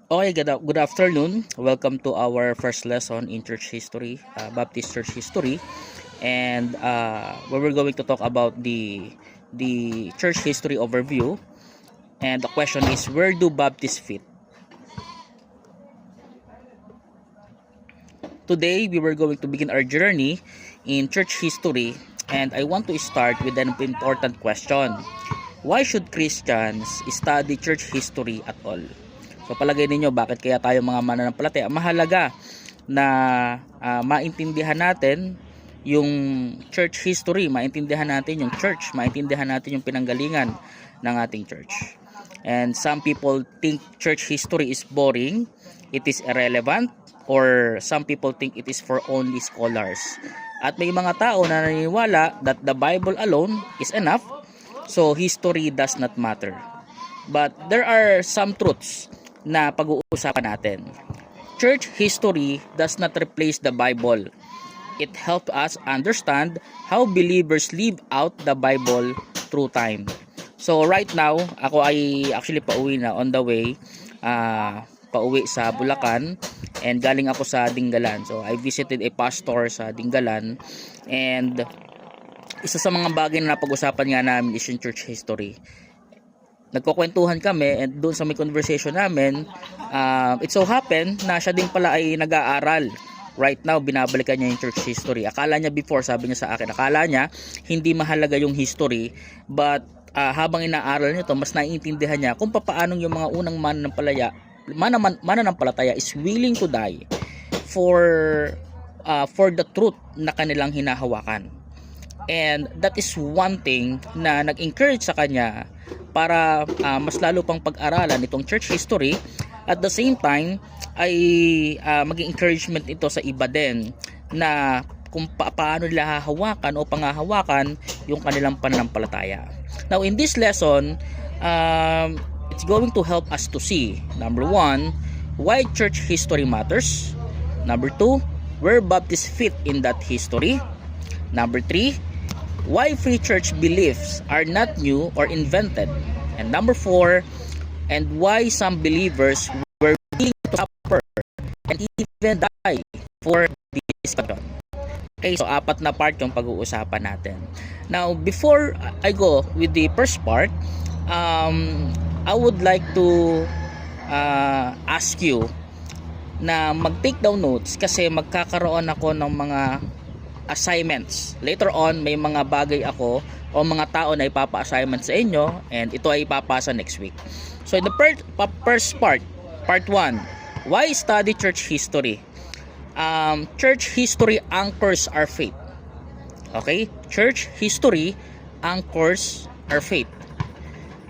Okay, good afternoon. Welcome to our first lesson in church history, Baptist church history, and where we're going to talk about the church history overview. And the question is, where do Baptists fit? Today, we were going to begin our journey in church history, and I want to start with an important question. Why should Christians study church history at all? So palagay ninyo, bakit kaya tayo mga mananampalataya mahalaga na maintindihan natin yung church history, maintindihan natin yung church, maintindihan natin yung pinanggalingan ng ating church. And some people think church history is boring, it is irrelevant, or some people think it is for only scholars. At may mga tao na naniniwala that the Bible alone is enough, so history does not matter. But there are some truths na pag-uusapan natin. Church history does not replace the Bible. It helps us understand how believers live out the Bible through time. So right now, ako ay actually pauwi na, on the way, pauwi sa Bulacan, and galing ako sa Dingalan. So I visited a pastor sa Dingalan, and isa sa mga bagay na napag-usapan nga namin is yung church history. Nagkukwentuhan kami, and doon sa may conversation namin, it so happened na siya din pala ay nag-aaral. Right now, binabalikan niya yung church history. Akala niya before, sabi niya sa akin, akala niya hindi mahalaga yung history, but habang inaaral niya to, mas naiintindihan niya kung paano yung mga unang mananampalataya is willing to die for the truth na kanilang hinahawakan. And that is one thing na nag-encourage sa kanya para mas lalo pang pag-aralan itong church history. At the same time ay maging encouragement ito sa iba din na kung paano nila hahawakan o pangahawakan yung kanilang pananampalataya. Now in this lesson, it's going to help us to see, number 1, why church history matters. Number 2, where Baptists fit in that history. Number 3, why free church beliefs are not new or invented. And number 4, and why some believers were willing to suffer and even die for this passion. Okay, so 4 na part yung pag-uusapan natin. Now, before I go with the first part, I would like to ask you na mag-take down notes kasi magkakaroon ako ng mga assignments. Later on, may mga bagay ako o mga tao na ipapa-assignment sa inyo, and ito ay ipapasa next week. So in the first part 1, why study church history? Church history anchors our faith. Okay? Church history anchors our faith.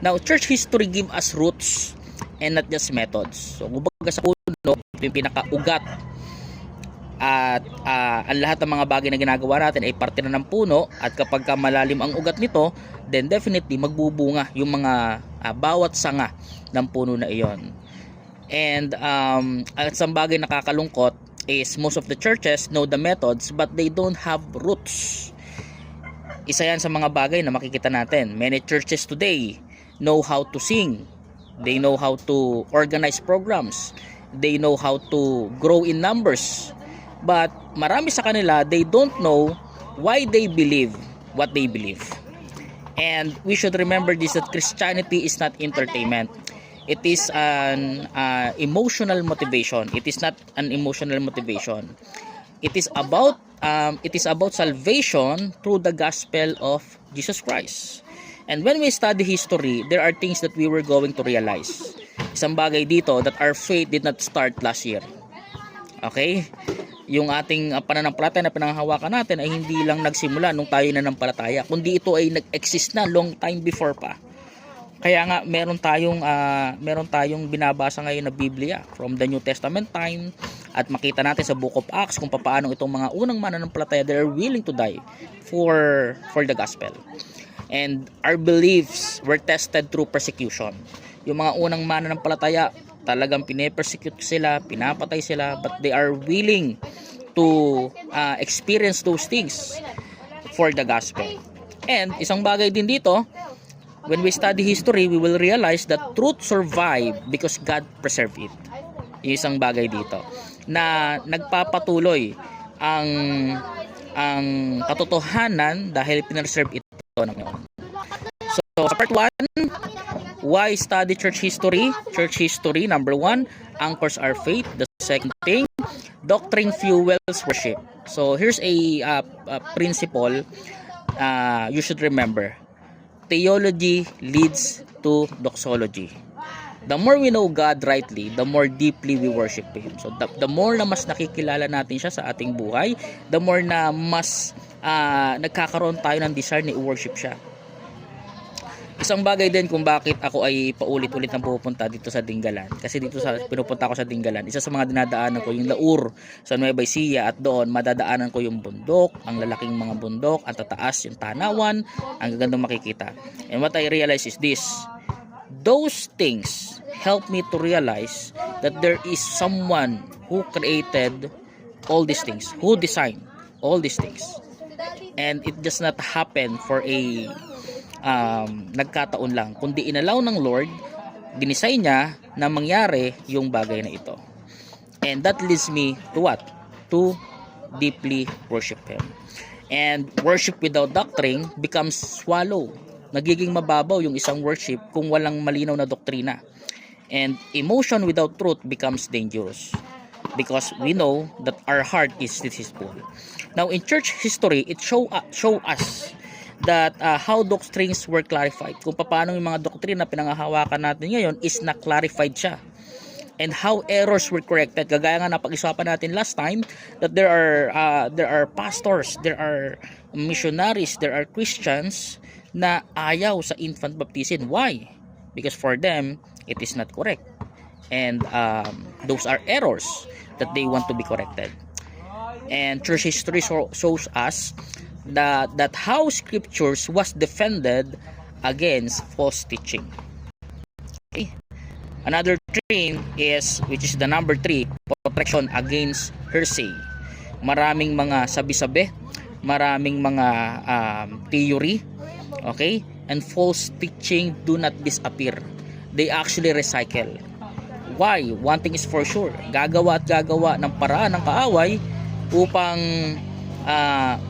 Now, church history give us roots and not just methods. So, kumbaga sa puno, yung pinaka-ugat. At ang lahat ng mga bagay na ginagawa natin ay parte na ng puno, at kapag malalim ang ugat nito, then definitely magbubunga yung mga bawat sanga ng puno na iyon. And at isang bagay nakakalungkot is most of the churches know the methods but they don't have roots. Isa yan sa mga bagay na makikita natin. Many churches today know how to sing, they know how to organize programs, they know how to grow in numbers, but marami sa kanila, they don't know why they believe what they believe. And we should remember this, that Christianity is not entertainment. It is an emotional motivation. It is not an emotional motivation. It is about salvation through the gospel of Jesus Christ. And when we study history, there are things that we were going to realize. Isang bagay dito, that our faith did not start last year. Okay? Yung ating pananampalataya na pinanghahawakan natin ay hindi lang nagsimula nung tayo nanampalataya, kundi ito ay nag-exist na long time before pa. Kaya nga meron tayong binabasa ngayon na Biblia from the New Testament time, at makita natin sa Book of Acts kung paano itong mga unang mananampalataya, they are willing to die for the gospel. And our beliefs were tested through persecution. Yung mga unang mananampalataya, talagang pine-persecute sila, pinapatay sila, but they are willing to experience those things for the gospel. And isang bagay din dito, when we study history, we will realize that truth survived because God preserved it. Yung isang bagay dito na nagpapatuloy ang katotohanan dahil pinreserve ito ng Panginoon. So, part 1, why study church history? Church history, number 1, anchors our faith. The second thing, doctrine fuels worship. So, here's a principle you should remember. Theology leads to doxology. The more we know God rightly, the more deeply we worship Him. So, the more na mas nakikilala natin siya sa ating buhay, the more na mas nagkakaroon tayo ng desire na i-worship siya. Isang bagay din kung bakit ako ay paulit-ulit na pupunta dito sa Dingalan. Kasi dito pinupunta ako sa Dingalan, isa sa mga dinadaanan ko yung Laur sa Nueva Ecija, at doon madadaanan ko yung bundok, ang lalaking mga bundok, ang tataas, yung tanawan, ang gagandang makikita. And what I realize is this: those things help me to realize that there is someone who created all these things, who designed all these things. And it does not happen for a nagkataon lang, kundi inalaw ng Lord, dinesign niya na mangyari yung bagay na ito. And that leads me to what? To deeply worship Him. And worship without doctrine becomes swallow. Nagiging mababaw yung isang worship kung walang malinaw na doktrina. And emotion without truth becomes dangerous, because we know that our heart is deceitful. Now, in church history, it show us that how doctrines were clarified. Kung paano yung mga doctrine na pinanghahawakan natin ngayon is na-clarified siya. And how errors were corrected. Kagaya nga napag-isapan natin last time that there are pastors, there are missionaries, there are Christians na ayaw sa infant baptism. Why? Because for them, it is not correct. And those are errors that they want to be corrected. And church history shows us that how scriptures was defended against false teaching. Okay. Another thing is, which is the number 3, protection against heresy. Maraming mga sabi-sabi, maraming mga theory, okay, and false teaching do not disappear. They actually recycle. Why? One thing is for sure, gagawa at gagawa ng paraan ng kaaway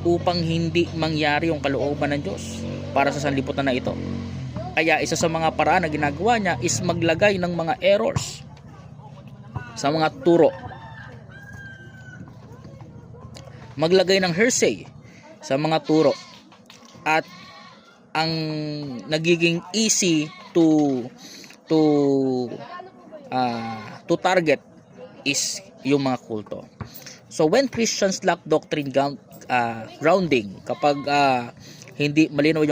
upang hindi mangyari yung kalooban ng Diyos para sa sanlibutan na ito. Kaya isa sa mga paraan na ginagawa niya is maglagay ng mga errors sa mga turo. Maglagay ng heresy sa mga turo. At ang nagiging easy to target is yung mga kulto. So when Christians lack doctrine grounding, kapag hindi malinaw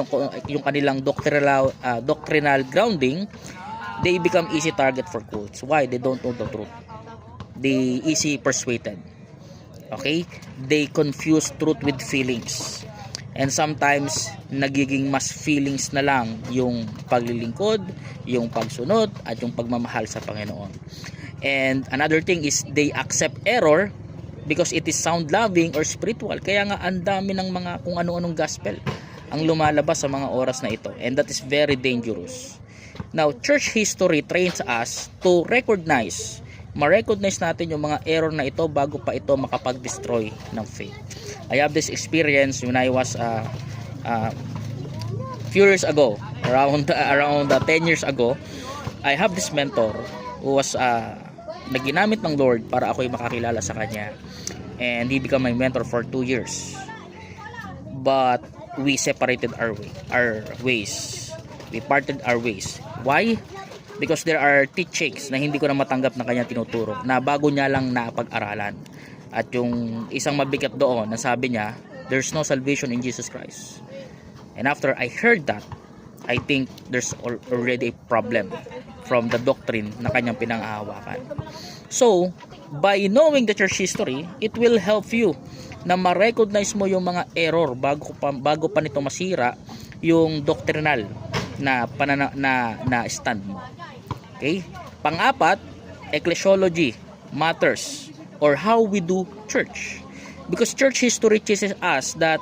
yung kanilang doctrinal grounding, they become easy target for cults. Why? They don't know the truth. They easy persuaded. Okay? They confuse truth with feelings. And sometimes nagiging mas feelings na lang yung paglilingkod, yung pagsunod, at yung pagmamahal sa Panginoon. And another thing is they accept error because it is sound loving or spiritual. Kaya nga ang dami ng mga kung ano-anong gospel ang lumalabas sa mga oras na ito, and that is very dangerous. Now, church history trains us to ma-recognize natin yung mga error na ito bago pa ito makapag-destroy ng faith. I have this experience when I was few years ago, around 10 years ago. I have this mentor who was naginamit ng Lord para ako'y makakilala sa kanya, and he became my mentor for 2 years. But we separated our ways. We parted our ways. Why? Because there are teachings na hindi ko na matanggap na kanya tinuturo, na bago niya lang napag-aralan. At yung isang mabigat doon, na sabi niya, there's no salvation in Jesus Christ. And after I heard that, I think there's already a problem from the doctrine na kanyang pinanghahawakan. So, by knowing the church history, it will help you na ma-recognize mo yung mga error bago pa nito masira yung doctrinal na stand mo. Okay? Pang-apat, ecclesiology matters, or how we do church. Because church history teaches us that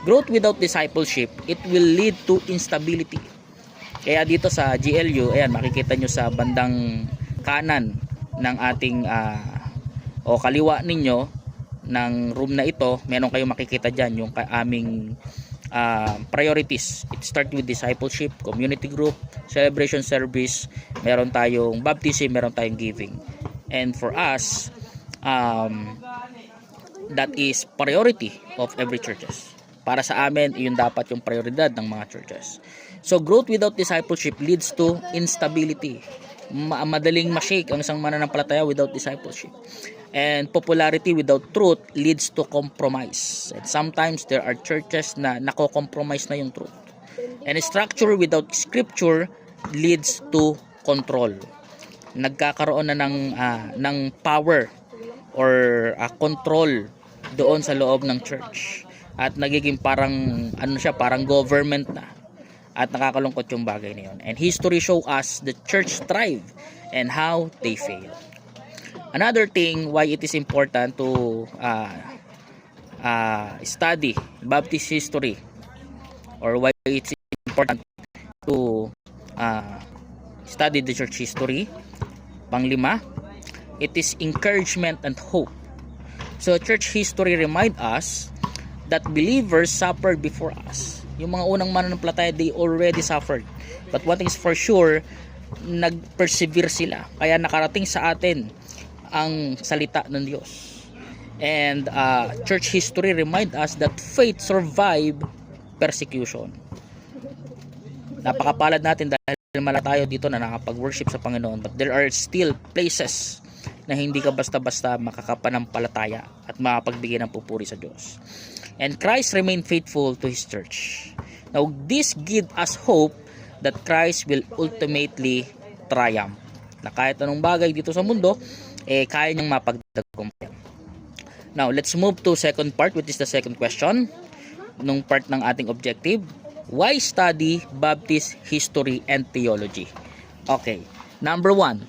growth without discipleship, it will lead to instability. Kaya dito sa GLU, ayan, makikita nyo sa bandang kanan ng ating o kaliwa ninyo ng room na ito, meron kayong makikita dyan yung aming priorities. It starts with discipleship, community group, celebration service, meron tayong baptism, meron tayong giving. And for us, that is priority of every churches. Para sa amin, yun dapat yung prioridad ng mga churches. So growth without discipleship leads to instability. Madaling ma-shake ang isang mananampalataya without discipleship. And popularity without truth leads to compromise. And sometimes there are churches na nako-compromise na yung truth. And structure without scripture leads to control. Nagkakaroon na ng power or control doon sa loob ng church. At nagiging parang parang government na. At nakakalungkot yung bagay na yun. And history show us the church thrive and how they fail. Another thing why it is important to study Baptist history, or why it's important to study the church history. Panglima, it is encouragement and hope. So church history remind us that believers suffered before us. Yung mga unang mananampalataya, they already suffered. But one thing is for sure, nag-persevere sila. Kaya nakarating sa atin ang salita ng Diyos. And church history remind us that faith survive persecution. Napakapalad natin dahil mala tayo dito na nakapag-worship sa Panginoon. But there are still places na hindi ka basta-basta makakapanampalataya at makapagbigay ng pupuri sa Diyos. And Christ remained faithful to His church. Now, this gives us hope that Christ will ultimately triumph. Na kahit anong bagay dito sa mundo, kaya niyang mapagtagumpayan. Now, let's move to second part, which is the second question. Nung part ng ating objective, why study Baptist history and theology? Okay, number 1,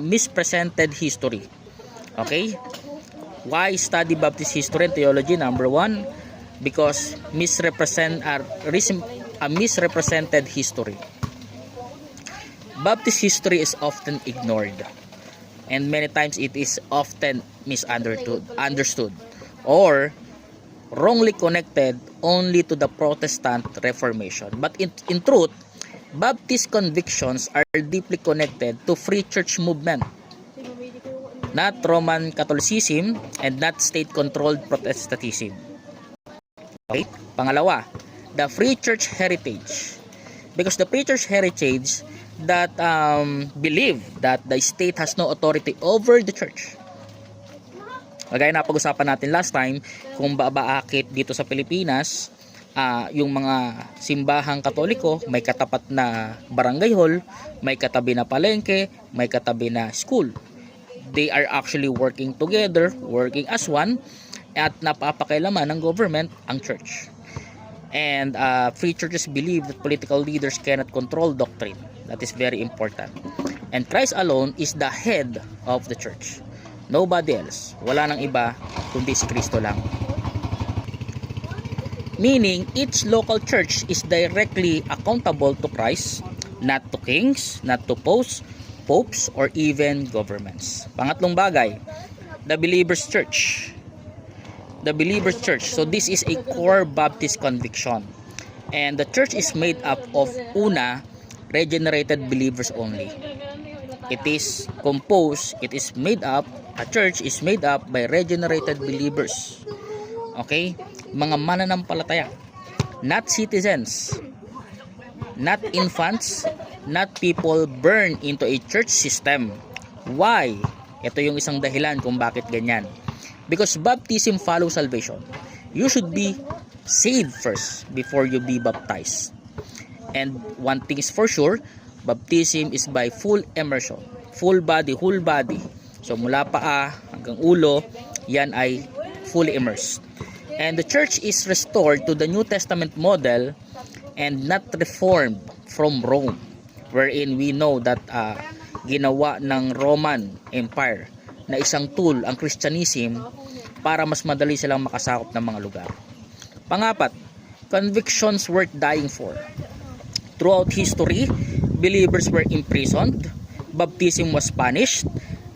mispresented history. Okay? Why study Baptist history and theology? Number 1, because misrepresented history. Baptist history is often ignored, and many times it is often misunderstood or wrongly connected only to the Protestant Reformation. But in truth, Baptist convictions are deeply connected to free church movement, not Roman Catholicism and not state-controlled Protestantism. Okay? Pangalawa, the free church heritage. Because the free church heritage that believe that the state has no authority over the church. Kagaya na pag-usapan natin last time, kung bakit dito sa Pilipinas, yung mga simbahang Katoliko may katapat na barangay hall, may katabi na palengke, may katabi na school. They are actually working together, working as one, at napapakailaman ng government ang church. And free churches believe that political leaders cannot control doctrine. That is very important. And Christ alone is the head of the church. Nobody else. Wala nang iba kundi si Kristo lang. Meaning, each local church is directly accountable to Christ, not to kings, not to popes, or even governments. Pangatlong bagay, the believer's church. The believer's church. So this is a core Baptist conviction. And the church is made up of regenerated believers only. A church is made up by regenerated believers. Okay? Mga mananampalataya, not citizens, not infants, not people born into a church system. Why? Ito yung isang dahilan kung bakit ganyan. Because baptism follows salvation. You should be saved first before you be baptized. And one thing is for sure, baptism is by full immersion, full body, whole body. So mula paa hanggang ulo, yan ay fully immersed. And the church is restored to the New Testament model and not reformed from Rome, wherein we know that ginawa ng Roman Empire na isang tool ang Christianism para mas madali silang makasakop ng mga lugar. Pangapat, convictions worth dying for. Throughout history, believers were imprisoned, baptism was punished,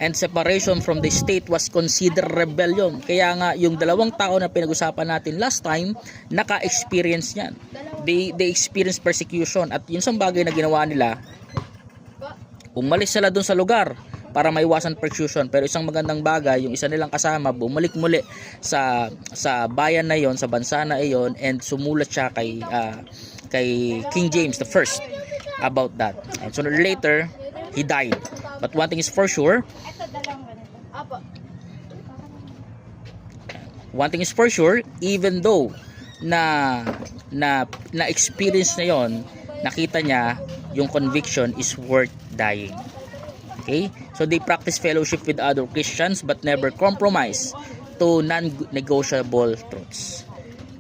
and separation from the state was considered rebellion. Kaya nga, yung dalawang tao na pinag-usapan natin last time, naka-experience yan. They experience persecution. At yun sa bagay na ginawa nila, umalis sila dun sa lugar para maiwasan persecution. Pero isang magandang bagay, yung isa nilang kasama, bumalik muli sa bayan na yon, sa bansa na iyon, and sumulat siya kay King James the First about that. And sooner or later, he died. But one thing is for sure, even though na experience na yon, nakita niya yung conviction is worth dying. Okay? So they practice fellowship with other Christians but never compromise to non-negotiable truths.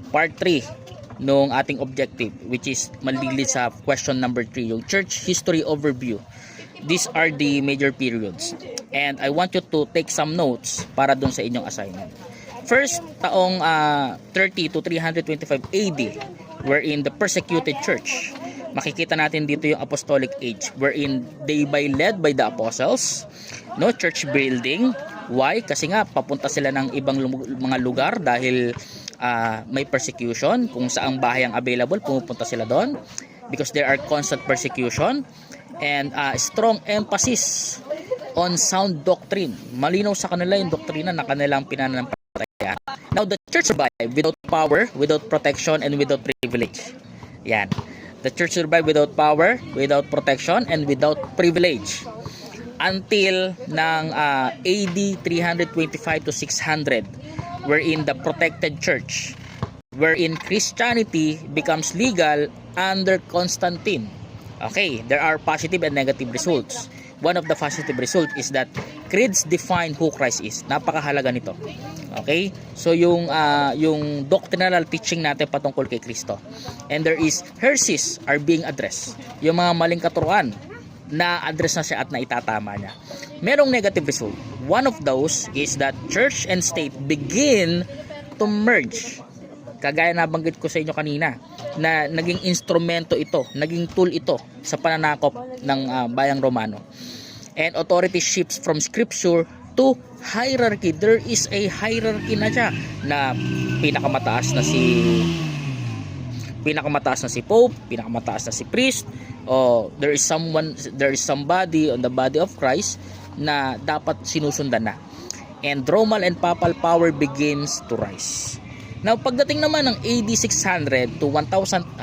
Part 3 nung ating objective, which is malilid sa question number 3, yung church history overview. These are the major periods. And I want you to take some notes para dun sa inyong assignment. First, taong 30 to 325 AD, wherein the persecuted church. Makikita natin dito yung apostolic age, wherein they led by the apostles, no, church building. Why? Kasi nga papunta sila ng ibang mga lugar dahil may persecution. Kung saang bahay ang available, pumupunta sila doon because there are constant persecution. And strong emphasis on sound doctrine. Malinaw sa kanila yung doktrina na kanilang pinanampalataya. Now, the church survived without power, without protection, and without privilege. Yan. The church survived without power, without protection, and without privilege. Until ng AD 325 to 600, wherein the protected church, wherein Christianity becomes legal under Constantine. Okay, there are positive and negative results. One of the positive results is that creeds define who Christ is. Napakahalaga nito. Okay? So yung doctrinal teaching natin patungkol kay Kristo. And there is heresies are being addressed. Yung mga maling katuruan na address na siya at naitatama niya. Merong negative result. One of those is that church and state begin to merge. Kagaya na banggit ko sa inyo kanina, na naging instrumento ito, naging tool ito sa pananakop ng bayang Romano. And authority shifts from scripture to hierarchy. There is a hierarchy na siya na pinakamataas na si Pope, pinakamataas na si priest, o there is somebody on the body of Christ na dapat sinusundan na. And Roman and papal power begins to rise. Now, pagdating naman ng AD 600 to 1300,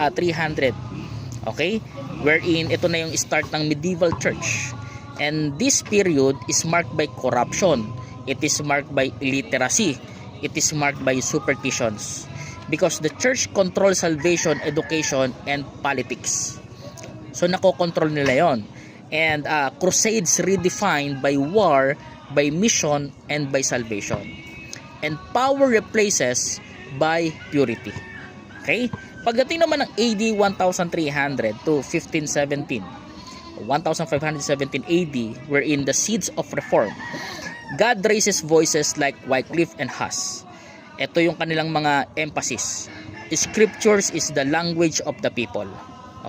okay, wherein ito na yung start ng medieval church. And this period is marked by corruption. It is marked by illiteracy. It is marked by superstitions. Because the church controls salvation, education, and politics. So, nakokontrol nila yon. And crusades redefined by war, by mission, and by salvation. And power replaces by purity. Okay? Pagdating naman ng AD 1300 to 1517, 1517 AD, wherein the seeds of reform, God raises voices like Wycliffe and Huss. Ito yung kanilang mga emphasis. Scriptures is the language of the people.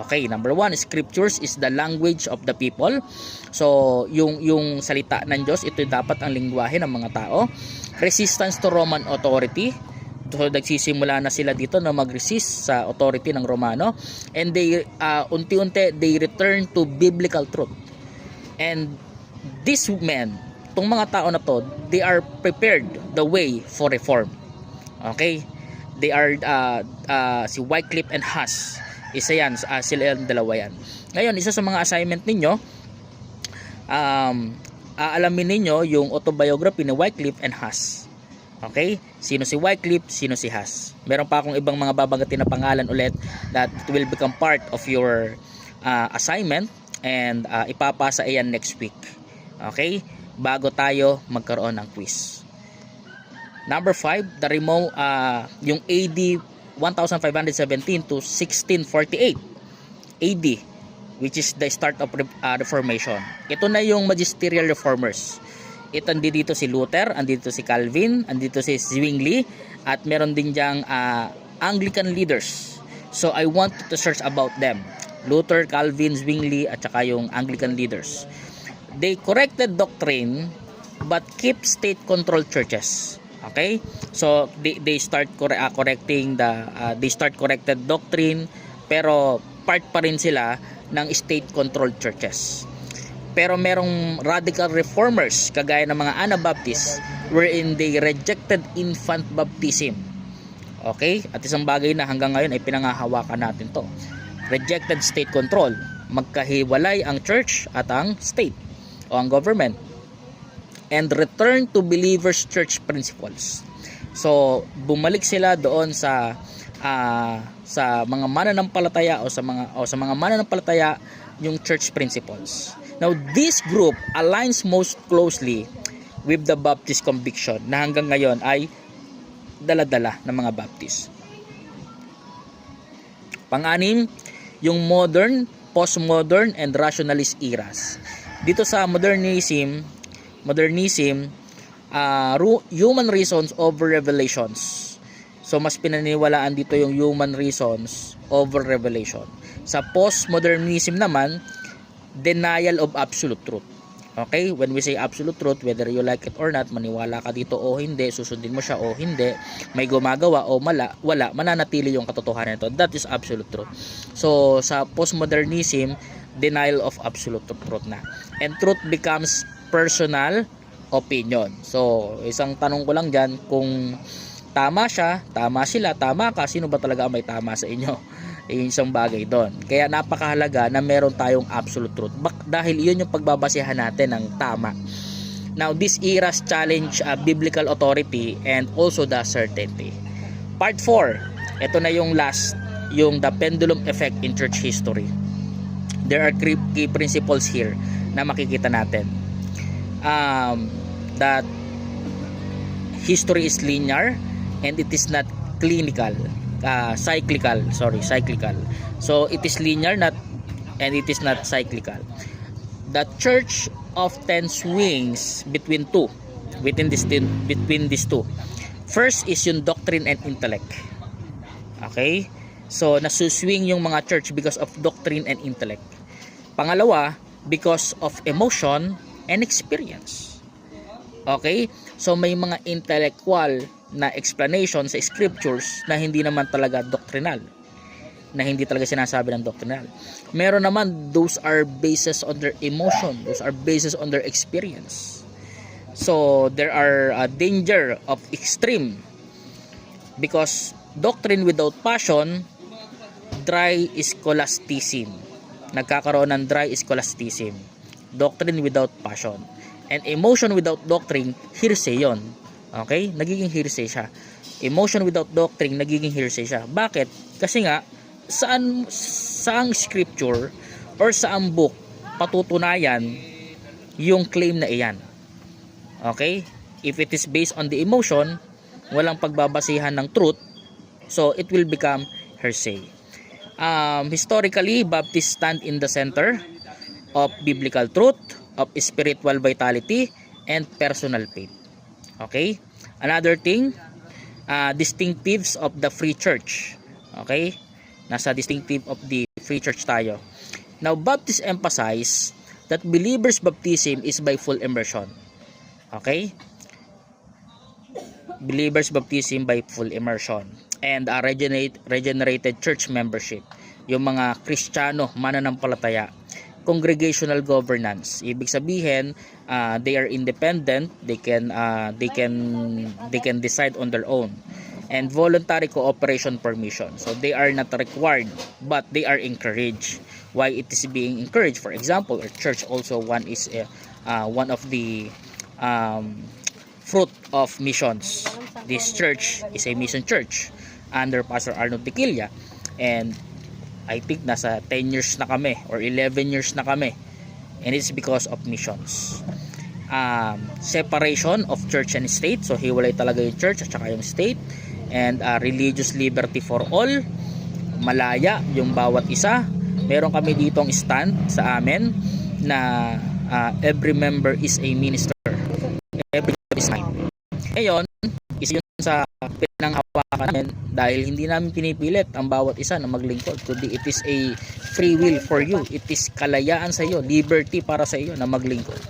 Okay, number 1, scriptures is the language of the people. So, yung salita ng Diyos, ito dapat ang lingwahe ng mga tao. Resistance to Roman authority. So nagsisimula na sila dito na mag-resist sa authority ng Romano, and they unti-unti they return to biblical truth. And these men, tong mga tao na to, they are prepared the way for reform. Okay? They are si Wycliffe and Huss. Isa yan, sila yung dalawa yan. Ngayon, isa sa mga assignment ninyo, aalamin ninyo yung autobiography ni Wycliffe and Huss. Okay? Sino si Wycliffe, sino si Huss. Meron pa akong ibang mga babanggitin na pangalan ulit that will become part of your assignment, and ipapasa iyan next week. Okay? Bago tayo magkaroon ng quiz. Number 5, yung AD 1517 to 1648 AD, which is the start of Reformation. Ito na yung magisterial reformers. Ito, andito si Luther, andito si Calvin, andito si Zwingli, at meron din diyang Anglican leaders. So I want to search about them. Luther, Calvin, Zwingli, at saka yung Anglican leaders. They corrected doctrine but keep state-controlled churches. Okay? So they start correcting they start corrected doctrine, pero part pa rin sila ng state-controlled churches. Pero merong radical reformers kagaya ng mga Anabaptists wherein they rejected infant baptism. Okay? At isang bagay na hanggang ngayon ay pinangahawakan natin to. Rejected state control. Magkahiwalay ang church at ang state o ang government. And return to believers' church principles. So, bumalik sila doon sa mga mananampalataya o sa mga mananampalataya yung church principles. Now, this group aligns most closely with the Baptist conviction na hanggang ngayon ay dala-dala ng mga Baptist. Pang-anim, yung modern, postmodern, and rationalist eras. Dito sa modernism, human reasons over revelations. So, mas pinaniwalaan dito yung human reasons over revelation. Sa postmodernism naman, denial of absolute truth. Okay? When we say absolute truth, whether you like it or not, maniwala ka dito o hindi, susundin mo siya o hindi, may gumagawa o wala, mananatili yung katotohanan nito. That is absolute truth. So, sa postmodernism, denial of absolute truth na. And truth becomes personal opinion. So, isang tanong ko lang dyan, kung tama siya, tama sila, tama ka, sino ba talaga may tama sa inyo? Isang bagay doon. Kaya napakahalaga na meron tayong absolute truth. Dahil yun yung pagbabasehan natin ng tama. Now, this eras challenge biblical authority and also the certainty. Part 4. Ito na yung last, yung the pendulum effect in church history. There are three key principles here na makikita natin. That history is linear and it is not cyclical. So it is linear and it is not cyclical. The church often swings between these two. First is yung doctrine and intellect. Okay? So nasuswing yung mga church because of doctrine and intellect. Pangalawa, because of emotion and experience. Okay? So may mga intellectual na explanation sa scriptures na hindi naman talaga doctrinal, na hindi talaga sinasabi ng doctrinal. Meron naman, those are basis on their emotion, those are basis on their experience. So there are a danger of extreme, because doctrine without passion, dry scholasticism. Nagkakaroon ng dry scholasticism. Doctrine without passion. And emotion without doctrine, hearsay yon. Okay? Nagiging hearsay siya. Emotion without doctrine, nagiging hearsay siya. Bakit? Kasi nga, saang scripture or saang book patutunayan yung claim na iyan. Okay? If it is based on the emotion, walang pagbabasihan ng truth, so it will become hearsay. Historically, Baptists stand in the center of biblical truth, of spiritual vitality, and personal faith. Okay? Another thing, distinctives of the free church. Okay? Nasa distinctive of the free church tayo. Now, Baptists emphasize that believers' baptism is by full immersion. Okay? Believers' baptism by full immersion. And regenerated church membership. Yung mga Kristiyano, mananampalataya. Congregational governance, ibig sabihin they are independent, they can decide on their own. And voluntary cooperation permission, so they are not required but they are encouraged. Why it is being encouraged? For example, our church also one of the fruit of missions. This church is a mission church under Pastor Arnold Tequilla, and I think nasa 10 years na kami or 11 years na kami, and it's because of missions. Separation of church and state, so hiwalay talaga yung church at saka yung state. And religious liberty for all, malaya yung bawat isa. Meron kami ditong stand sa amin na every member is a minister, every member is mine. Ngayon, Isa yun sa pinanghawakan namin dahil hindi namin pinipilit ang bawat isa na maglingkod, kundi it is a free will for you. It is kalayaan sa iyo, liberty para sa iyo na maglingkod.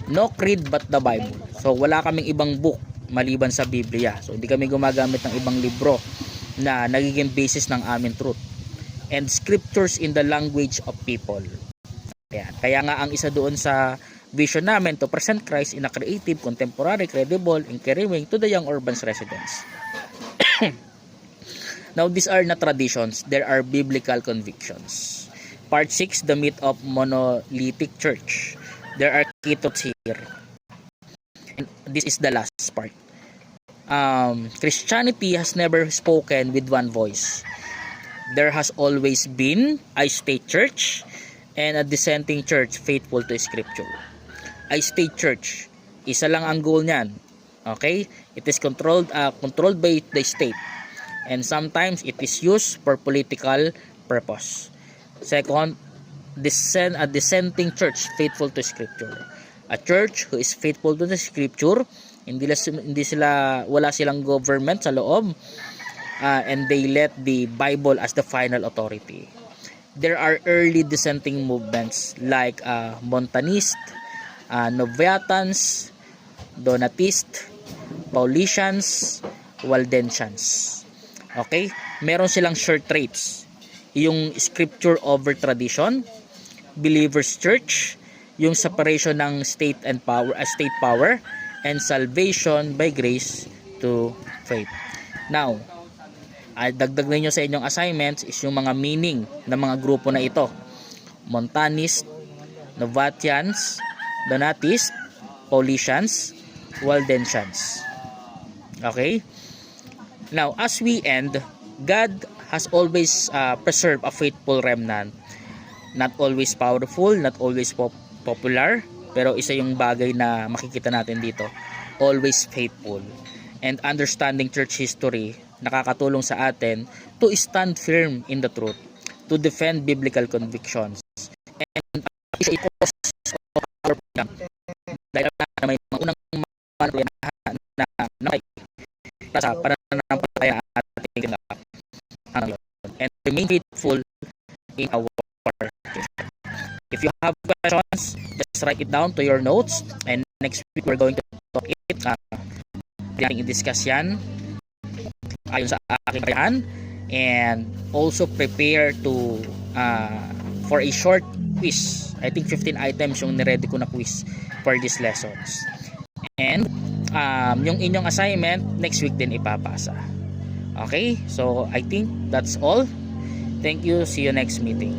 No creed but the Bible. So wala kaming ibang book maliban sa Biblia. So hindi kami gumagamit ng ibang libro na nagiging basis ng aming truth. And scriptures in the language of people. Kaya nga ang isa doon sa vision namin to present Christ in a creative, contemporary, credible, and caring to the young urban residents. Now these are not traditions, there are biblical convictions. Part 6, the myth of monolithic church. There are key truths here. And this is the last part. Christianity has never spoken with one voice. There has always been a state church and a dissenting church faithful to scripture. A state church, isa lang ang goal niyan. Okay? It is controlled by the state. And sometimes it is used for political purpose. Second, a dissenting church faithful to scripture. A church who is faithful to the scripture, wala silang government sa loob, and they let the Bible as the final authority. There are early dissenting movements like Montanist, Noviatans, Donatist, Paulicians, Waldensians. Okay? Meron silang short traits. Yung scripture over tradition, believers church, yung separation ng state power, and salvation by grace to faith. Now, dagdag ninyo sa inyong assignments is yung mga meaning ng mga grupo na ito. Montanist, Novatians, Donatist, Paulicians, Waldensians. Okay? Now, as we end, God has always preserved a faithful remnant. Not always powerful, not always popular, pero isa yung bagay na makikita natin dito. Always faithful. And understanding church history, nakakatulong sa atin to stand firm in the truth, to defend biblical convictions, and isa ito dahil na may mga unang na sa pananampalataya ating and remain faithful in our faith. If you have questions, just write it down to your notes, and next week we're going to talk it. I-discuss yan ayon sa aking kakayahan, and also prepare to for a short quiz. I think 15 items yung niready ko na quiz for these lessons. And yung inyong assignment next week din ipapasa. Okay? So I think that's all. Thank you. See you next meeting.